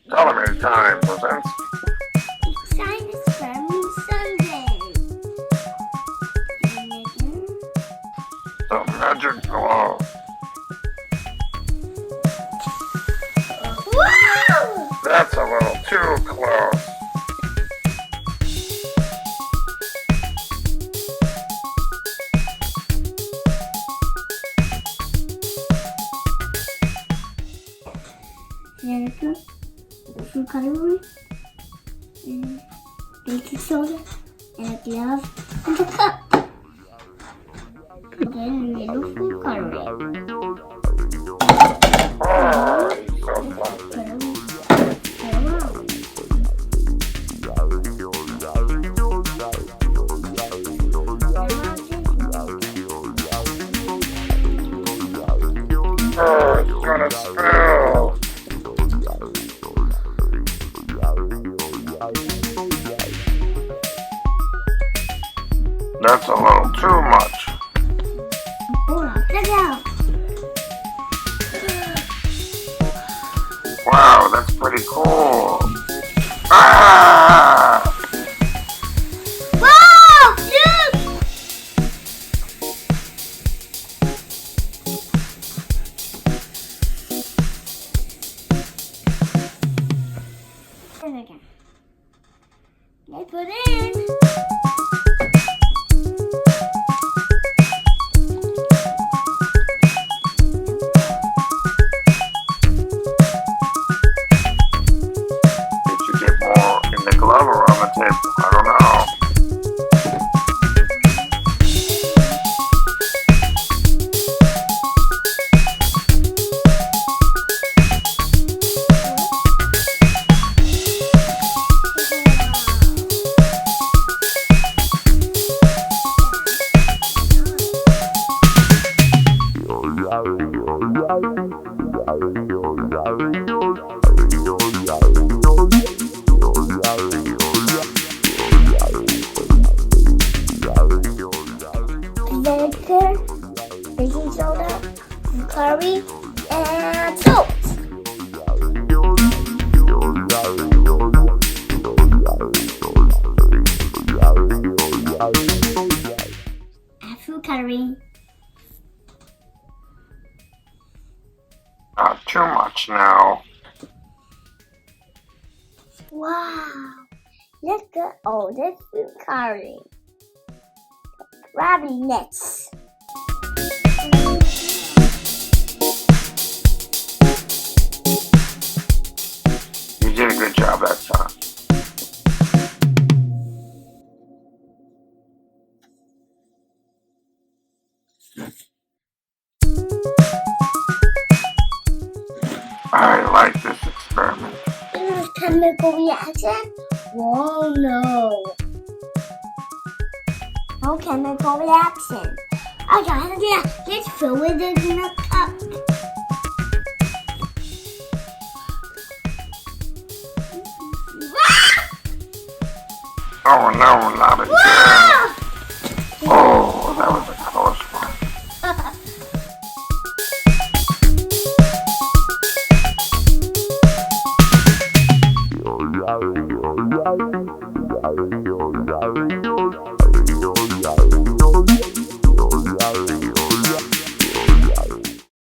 Ptolemytime presents Science Experiments Sunday. the magic glow. Wow! That's a little too close. Vinegar, food coloring, baking soda, and a glove, and a cup. And then a little food coloring. Oh, so fun. Oh, it's gonna spill. That's a little too much. Wow, that's pretty cool. Ah! Wow! Yes! There we go. Let's put it in. Did you get more in the glove or on the table? I don't know. Vinegar, baking soda, curry, and salt. Add food coloring. Not too much now. Wow! Look at all this food coloring. Rabbit nets. You did a good job that time. I like this experiment. This is chemical reaction? Whoa, no. No chemical reaction. Okay, let's fill it in the